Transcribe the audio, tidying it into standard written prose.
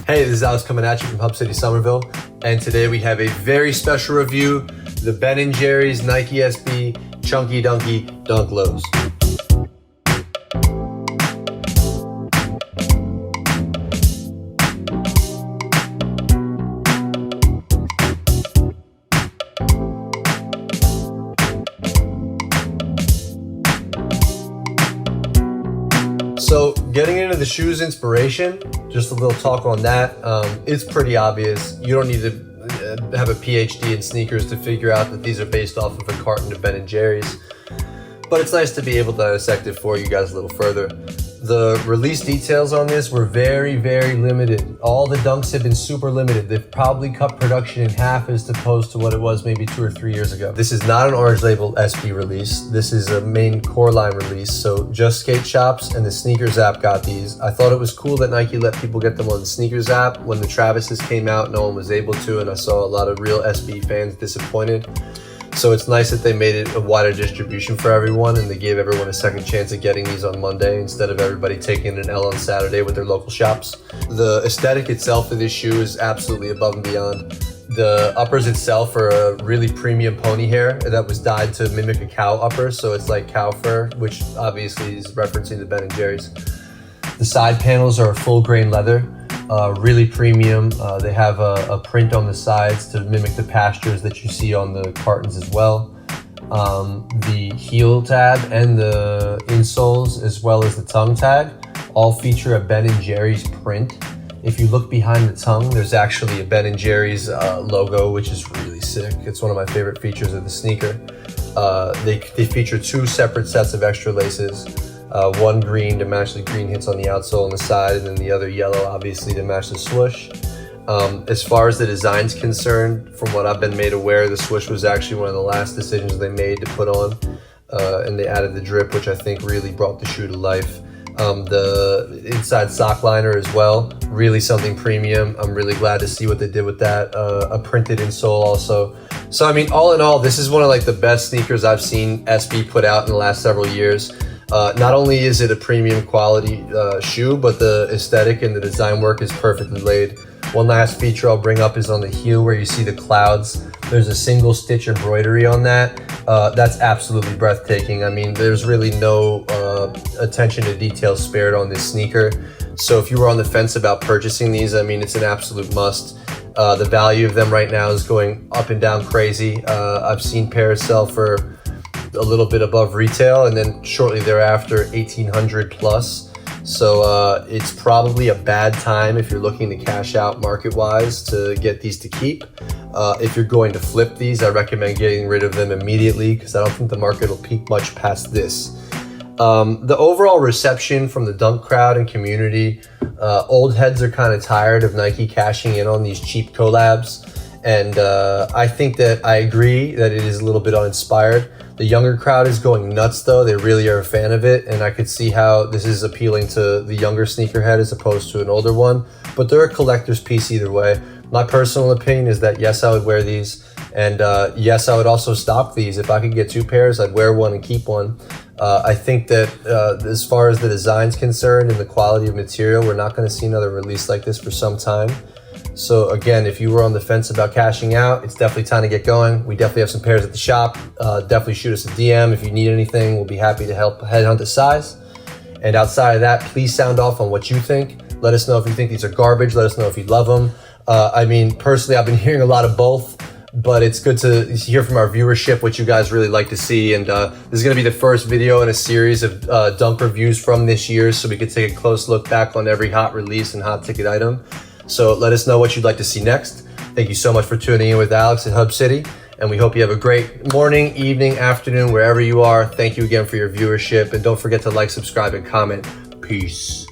Hey, this is Alex coming at you from Hub City Somerville, and today we have a very special review, the Ben & Jerry's Nike SB Chunky Dunky Dunk Lows. So getting into the shoes inspiration, just a little talk on that. It's pretty obvious. You don't need to have a PhD in sneakers to figure out that these are based off of a carton of Ben & Jerry's. But it's nice to be able to dissect it for you guys a little further. The release details on this were very, very limited. All the dunks have been super limited. They've probably cut production in half as opposed to what it was maybe 2 or 3 years ago. This is not an orange label SB release. This is a main core line release. So just skate shops and the sneakers app got these. I thought it was cool that Nike let people get them on the sneakers app. When the Travises came out, no one was able to, and I saw a lot of real SB fans disappointed. So it's nice that they made it a wider distribution for everyone, and they gave everyone a second chance at getting these on Monday instead of everybody taking an L on Saturday with their local shops. The aesthetic itself of this shoe is absolutely above and beyond. The uppers itself are a really premium pony hair that was dyed to mimic a cow upper, so it's like cow fur, which obviously is referencing the Ben & Jerry's. The side panels are full grain leather. Really premium. They have a print on the sides to mimic the pastures that you see on the cartons as well. The heel tab and the insoles, as well as the tongue tag, all feature a Ben & Jerry's print. If you look behind the tongue, there's actually a Ben & Jerry's logo, which is really sick. It's one of my favorite features of the sneaker. They feature 2 separate sets of extra laces. One green to match the green hits on the outsole on the side, and then the other yellow obviously to match the swoosh. As far as the design's concerned, from what I've been made aware, the swoosh was actually one of the last decisions they made to put on, and they added the drip, which I think really brought the shoe to life. The inside sock liner as well, really something premium. I'm really glad to see what they did with that. A printed insole also. So I mean, all in all, this is one of like the best sneakers I've seen SB put out in the last several years. Not only is it a premium quality shoe, but the aesthetic and the design work is perfectly laid. One last feature I'll bring up is on the heel where you see the clouds. There's a single stitch embroidery on that. That's absolutely breathtaking. I mean, there's really no attention to detail spared on this sneaker. So if you were on the fence about purchasing these, I mean, it's an absolute must. The value of them right now is going up and down crazy. I've seen pairs sell for a little bit above retail, and then shortly thereafter 1,800 plus. So it's probably a bad time if you're looking to cash out market wise to get these to keep. If you're going to flip these, I recommend getting rid of them immediately because I don't think the market will peak much past this. The overall reception from the dunk crowd and community, old heads are kind of tired of Nike cashing in on these cheap collabs, and I think that I agree that it is a little bit uninspired. The younger crowd is going nuts though. They really are a fan of it, and I could see how this is appealing to the younger sneakerhead as opposed to an older one, but they're a collector's piece either way. My personal opinion is that yes, I would wear these, and yes, I would also stock these. If I could get 2 pairs, I'd wear one and keep one. I think that as far as the design's concerned and the quality of material, we're not going to see another release like this for some time. So again, if you were on the fence about cashing out, it's definitely time to get going. We definitely have some pairs at the shop. Definitely shoot us a DM if you need anything. We'll be happy to help headhunt the size. And outside of that, please sound off on what you think. Let us know if you think these are garbage. Let us know if you love them. I mean, personally, I've been hearing a lot of both, but it's good to hear from our viewership what you guys really like to see. And this is going to be the first video in a series of dunk reviews from this year, so we could take a close look back on every hot release and hot ticket item. So let us know what you'd like to see next. Thank you so much for tuning in with Alex at Hub City, and we hope you have a great morning, evening, afternoon, wherever you are. Thank you again for your viewership, and don't forget to like, subscribe, and comment. Peace.